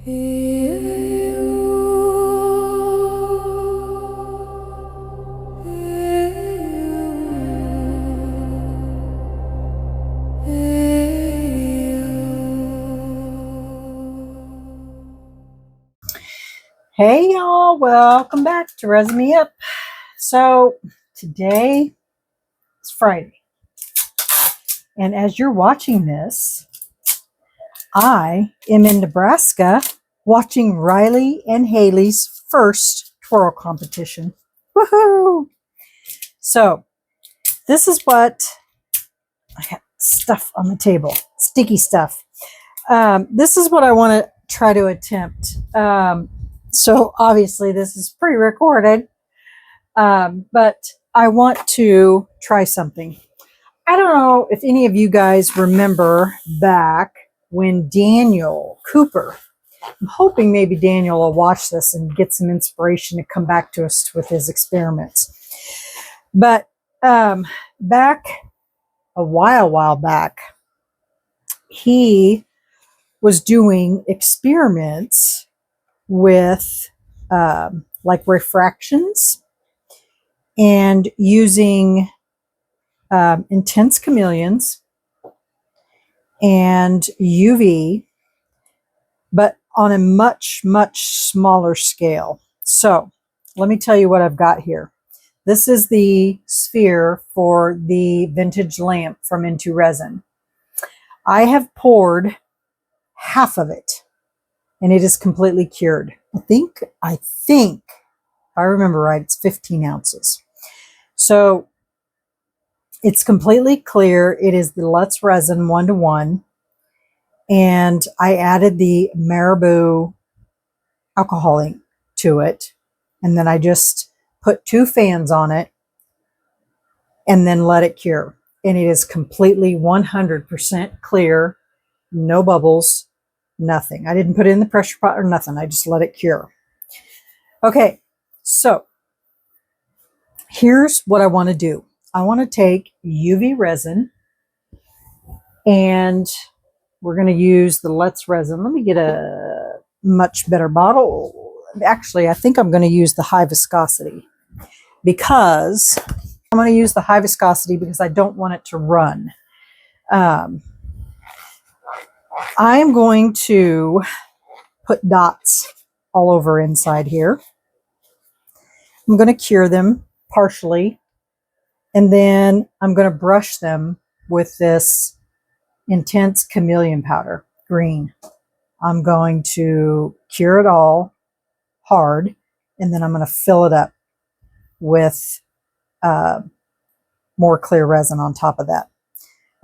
Hey y'all, welcome back to Resin Me Up. So today is Friday, and as you're watching this, I am in Nebraska watching Riley and Haley's first twirl competition. Woohoo! So this is what I got stuff on the table, sticky stuff. This is what I want to try to attempt. So obviously this is pre-recorded, but I want to try something. I don't know if any of you guys remember back when Daniel Cooper, I'm hoping maybe Daniel will watch this and get some inspiration to come back to us with his experiments. But back a while back, he was doing experiments with like refractions and using intense chameleons and UV, but on a much smaller scale. So let me tell you what I've got here. This is the sphere for the vintage lamp from Into Resin. I have poured half of it and it is completely cured. I think if I remember right, it's 15 ounces. So it's completely clear. It is the Let's Resin 1-to-1. And I added the Marabou alcohol ink to it. And then I just put 2 fans on it and then let it cure. And it is completely 100% clear, no bubbles, nothing. I didn't put it in the pressure pot or nothing. I just let it cure. Okay, so here's what I want to do. I want to take UV resin and we're going to use the Let's Resin. Let me get a much better bottle. Actually, I think I'm going to use the high viscosity because I don't want it to run. I'm going to put dots all over inside here. I'm going to cure them partially, and then I'm going to brush them with this intense chameleon powder, green. I'm going to cure it all hard, and then I'm going to fill it up with more clear resin on top of that.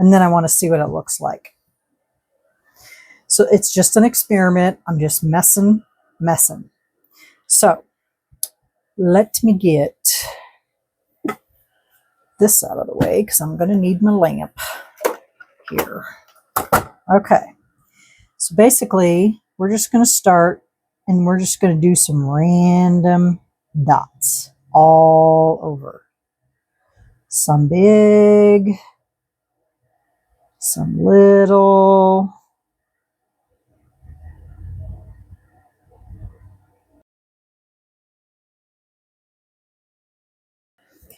And then I want to see what it looks like. So it's just an experiment. I'm just messing. So let me get this out of the way because I'm going to need my lamp here. Okay. So basically, we're just going to start and we're just going to do some random dots all over. Some big, some little.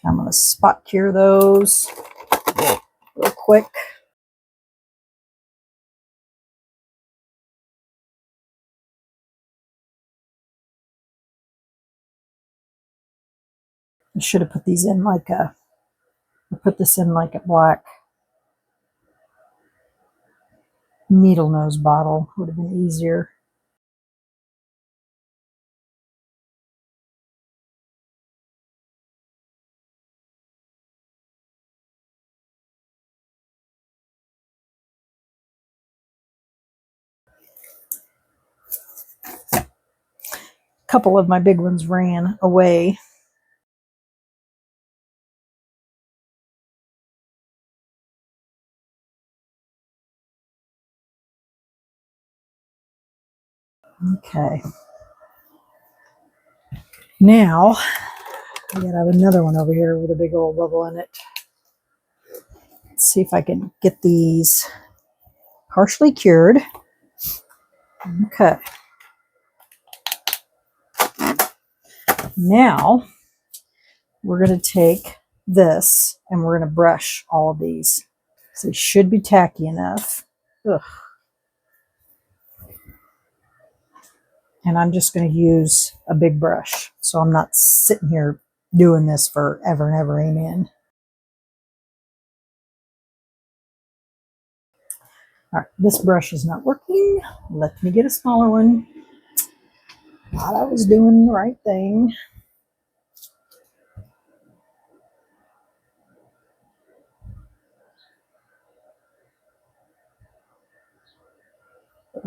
I'm going to spot cure those real quick. I should have put these in like a, black needle nose bottle. Would have been easier. A couple of my big ones ran away. Okay. Now, I gotta have another one over here with a big old bubble in it. Let's see if I can get these partially cured. Okay. now we're going to take this and we're going to brush all of these. So they should be tacky enough. Ugh. And I'm just going to use a big brush, so I'm not sitting here doing this forever and ever. Amen. All right, this brush is not working. Let me get a smaller one. Thought I was doing the right thing.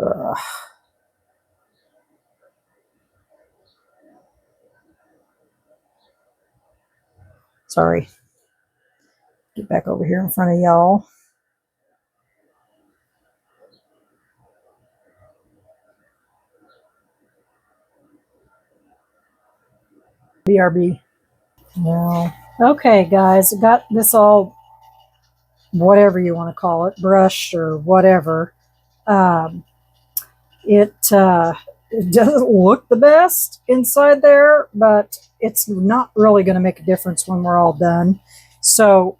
Ugh. Sorry. Get back over here in front of y'all. BRB. No. Okay, guys, got this all, whatever you want to call it, brushed or whatever. It doesn't look the best inside there, but it's not really going to make a difference when we're all done. So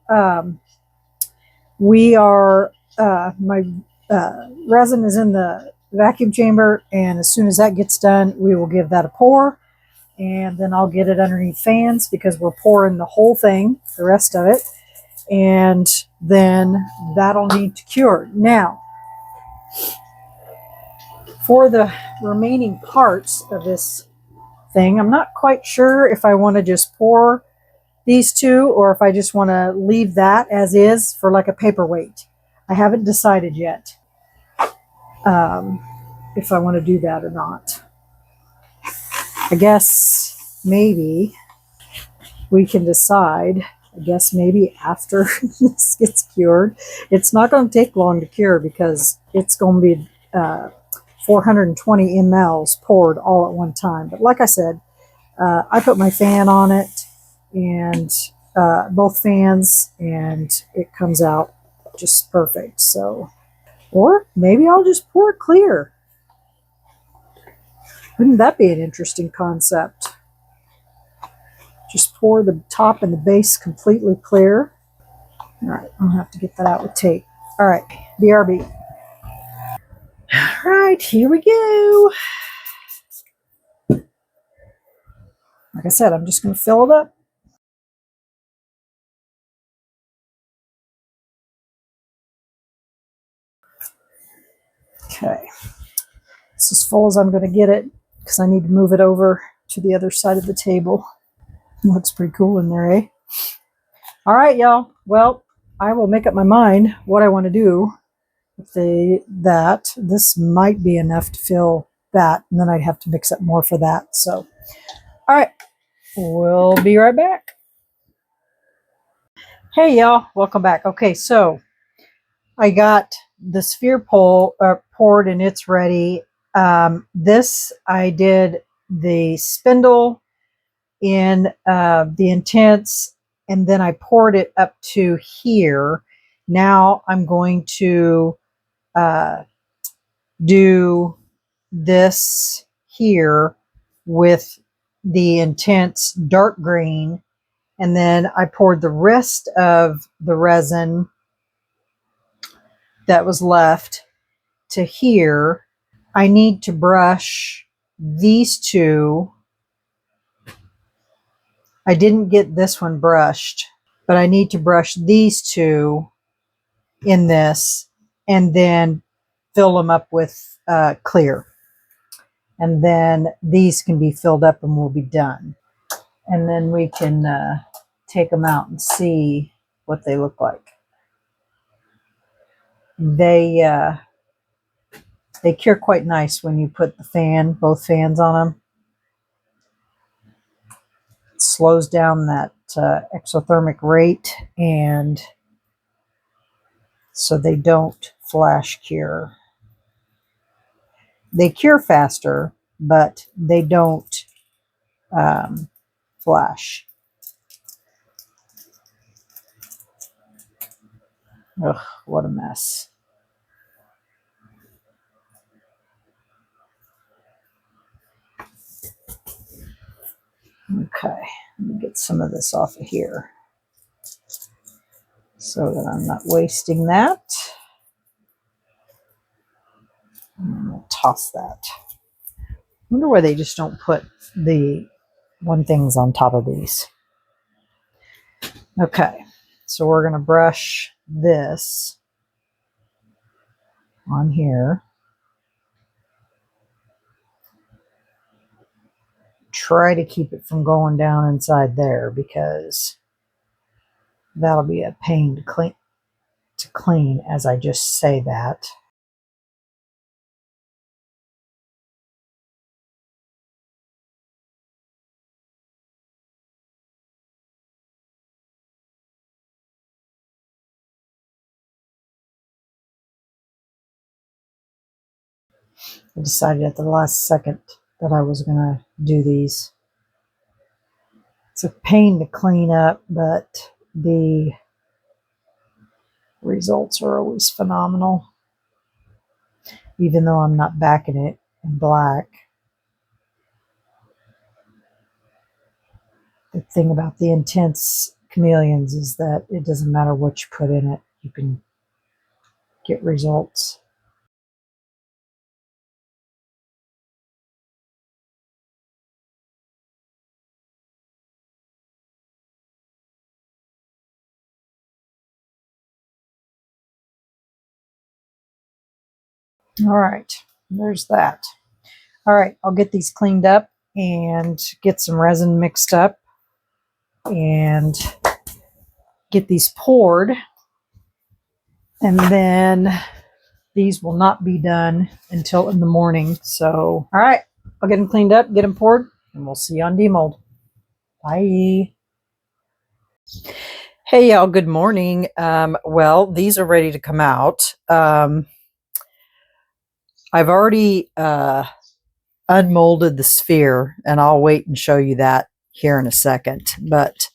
we are, my resin is in the vacuum chamber, and as soon as that gets done, we will give that a pour, and then I'll get it underneath fans because we're pouring the whole thing, the rest of it, and then that'll need to cure. Now, for the remaining parts of this thing, I'm not quite sure if I want to just pour these two or if I just want to leave that as is for like a paperweight. I haven't decided yet if I want to do that or not. I guess maybe we can decide, I guess maybe after this gets cured. It's not going to take long to cure because it's going to be 420 mLs poured all at one time. But like I said, I put my fan on it and both fans, and it comes out just perfect. So, or maybe I'll just pour it clear. Wouldn't that be an interesting concept? Just pour the top and the base completely clear. All right, I'll have to get that out with tape. All right, BRB. All right, here we go. Like I said, I'm just going to fill it up. Okay, it's as full as I'm going to get it because I need to move it over to the other side of the table. Looks pretty cool in there, eh? All right, y'all. Well, I will make up my mind what I want to do with that. This might be enough to fill that, and then I'd have to mix up more for that. So, all right, we'll be right back. Hey, y'all. Welcome back. Okay, so I got the sphere poured and it's ready. This, I did the spindle in the intense, and then I poured it up to here. Now I'm going to do this here with the intense dark green, and then I poured the rest of the resin that was left to here. I need to brush these two. I didn't get this one brushed, but I need to brush these two in this and then fill them up with clear. And then these can be filled up and we'll be done. And then we can take them out and see what they look like. They cure quite nice when you put the both fans on them. It slows down that exothermic rate, and so they don't flash cure. They cure faster, but they don't flash. Ugh, what a mess. Okay, let me get some of this off of here so that I'm not wasting that. And we'll toss that. I wonder why they just don't put the one things on top of these. Okay, so we're going to brush this on here. Try to keep it from going down inside there because that'll be a pain to clean as I just say that. I decided at the last second that I was going to do these. It's a pain to clean up, but the results are always phenomenal. Even though I'm not backing it in black. The thing about the intense chameleons is that it doesn't matter what you put in it, you can get results. All right, there's that. All right, I'll get these cleaned up and get some resin mixed up and get these poured. And then these will not be done until in the morning. So, all right, I'll get them cleaned up, get them poured, and we'll see you on demold. Bye. Hey, y'all, good morning. Well, these are ready to come out. I've already unmolded the sphere, and I'll wait and show you that here in a second. But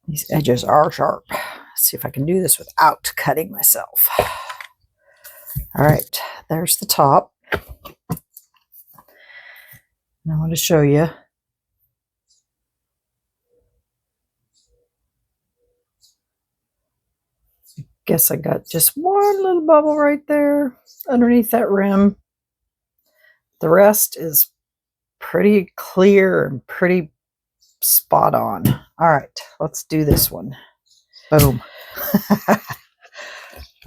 these edges are sharp. Let's see if I can do this without cutting myself. All right, there's the top. And I want to show you. Guess I got just one little bubble right there underneath that rim. The rest is pretty clear and pretty spot on. All right, let's do this one. Boom. All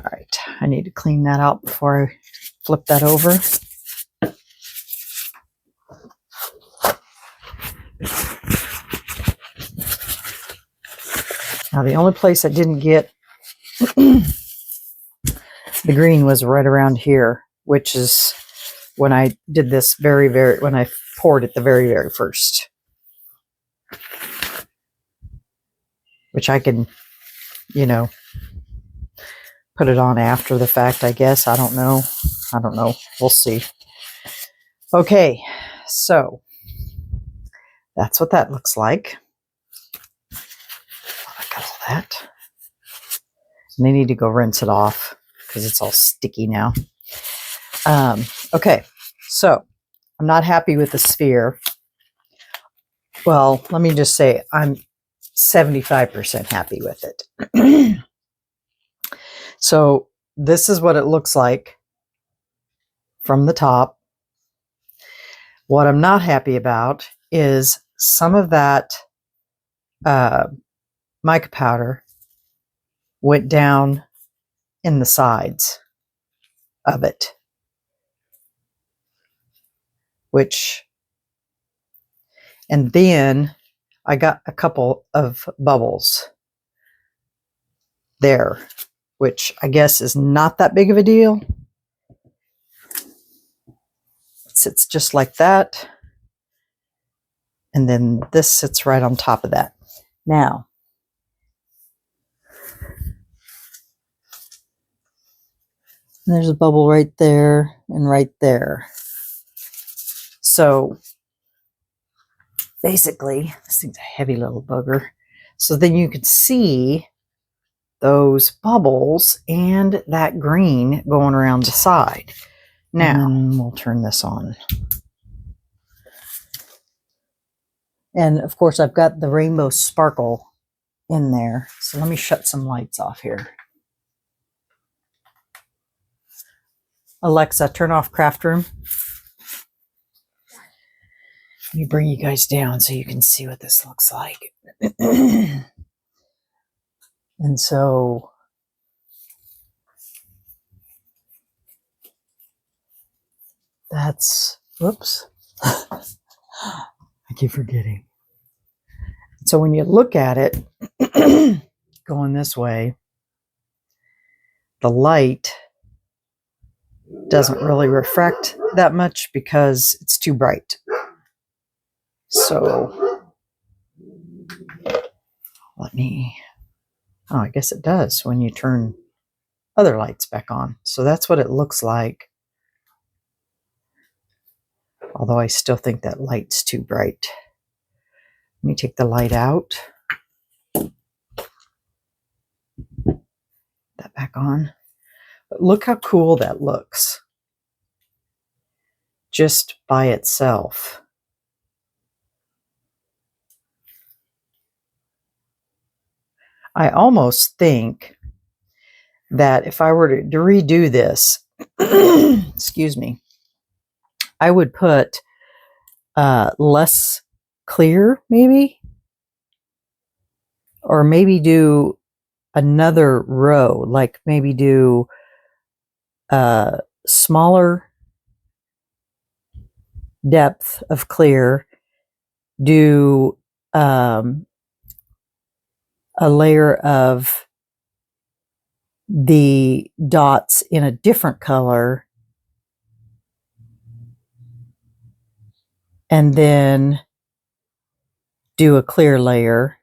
right, I need to clean that out before I flip that over. Now, the only place I didn't get the green was right around here, which is when I did this when I poured it the very, very first. Which I can, you know, put it on after the fact, I guess. I don't know. We'll see. Okay, so that's what that looks like. I got all that. And I need to go rinse it off because it's all sticky now. Okay, so I'm not happy with the sphere. Well, let me just say I'm 75% happy with it. So this is what it looks like from the top. What I'm not happy about is some of that mica powder went down in the sides of it, and then I got a couple of bubbles there, which I guess is not that big of a deal. It sits just like that. And then this sits right on top of that. Now, there's a bubble right there and right there. So basically, this thing's a heavy little bugger. So then you can see those bubbles and that green going around the side. Now, we'll turn this on. And of course, I've got the rainbow sparkle in there. So let me shut some lights off here. Alexa, turn off craft room. Let me bring you guys down so you can see what this looks like. And so that's, whoops, I keep forgetting. So when you look at it going this way, the light doesn't really refract that much because it's too bright. So let me, oh, I guess it does when you turn other lights back on. So that's what it looks like. Although I still think that light's too bright. Let me take the light out. That back on. But look how cool that looks. Just by itself. I almost think that if I were to redo this, excuse me, I would put less clear, maybe, or maybe do another row, like maybe do smaller depth of clear, do a layer of the dots in a different color, and then do a clear layer,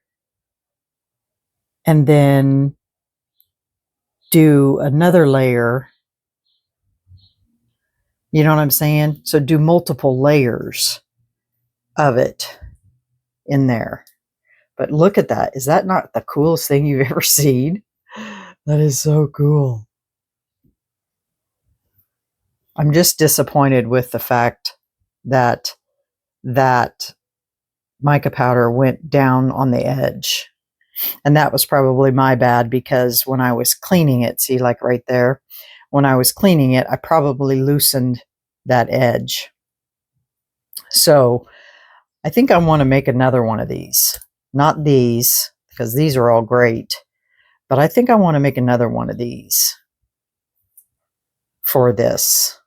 and then do another layer. You know what I'm saying? So do multiple layers of it in there. But look at that. Is that not the coolest thing you've ever seen? That is so cool. I'm just disappointed with the fact that that mica powder went down on the edge. And that was probably my bad, because when I was cleaning it, see, like right there, when I was cleaning it, I probably loosened that edge. So I think I want to make another one of these. Not these, because these are all great. But I think I want to make another one of these for this.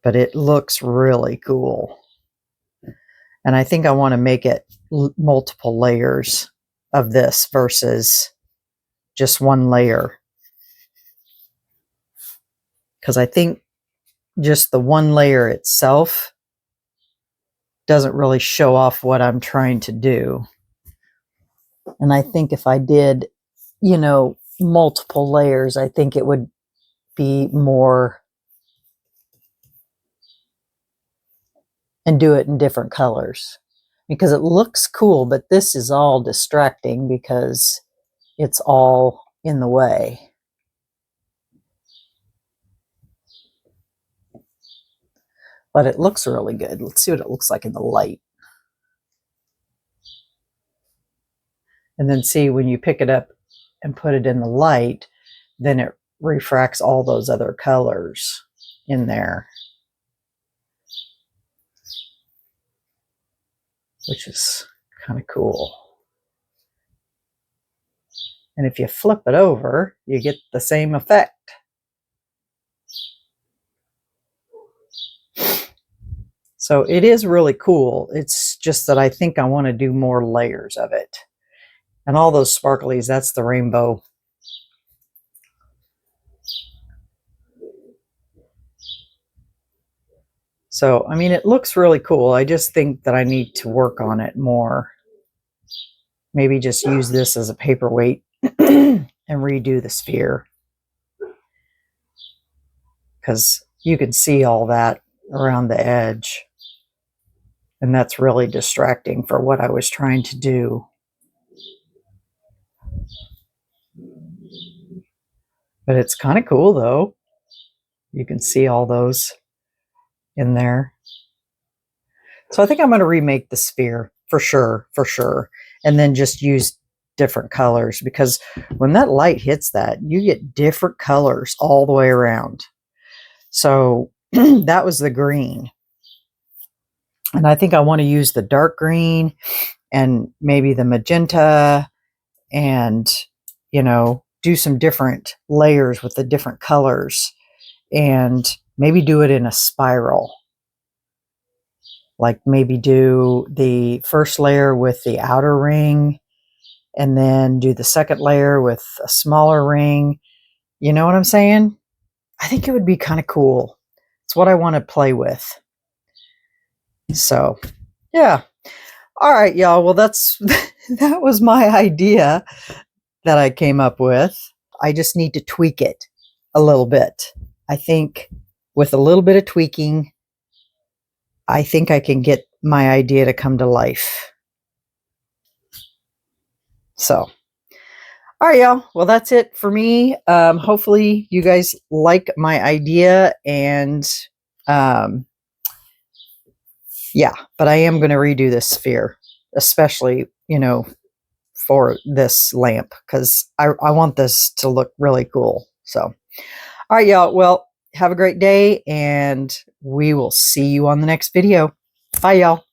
But it looks really cool. And I think I want to make it multiple layers of this versus just one layer. Because I think just the one layer itself doesn't really show off what I'm trying to do. And I think if I did, you know, multiple layers, I think it would be more, and do it in different colors, because it looks cool, but this is all distracting because it's all in the way. But it looks really good. Let's see what it looks like in the light. And then see, when you pick it up and put it in the light, then it refracts all those other colors in there, which is kind of cool. And if you flip it over, you get the same effect. So it is really cool. It's just that I think I want to do more layers of it. And all those sparklies, that's the rainbow. So, I mean, it looks really cool. I just think that I need to work on it more. Maybe just use this as a paperweight and redo the sphere. Because you can see all that around the edge. And that's really distracting for what I was trying to do. But it's kind of cool, though. You can see all those in there. So I think I'm going to remake the sphere for sure, and then just use different colors, because when that light hits that, you get different colors all the way around. So that was the green. And I think I want to use the dark green and maybe the magenta, and, you know, do some different layers with the different colors, and maybe do it in a spiral. Like maybe do the first layer with the outer ring, and then do the second layer with a smaller ring. You know what I'm saying? I think it would be kind of cool. It's what I want to play with. So, yeah. All right, y'all. Well, that was my idea that I came up with. I just need to tweak it a little bit. I think with a little bit of tweaking, I think I can get my idea to come to life. So, all right, y'all. Well, that's it for me. Hopefully you guys like my idea, and yeah, but I am going to redo this sphere, especially, you know, for this lamp, because I want this to look really cool. So, all right, y'all. Well, have a great day, and we will see you on the next video. Bye, y'all.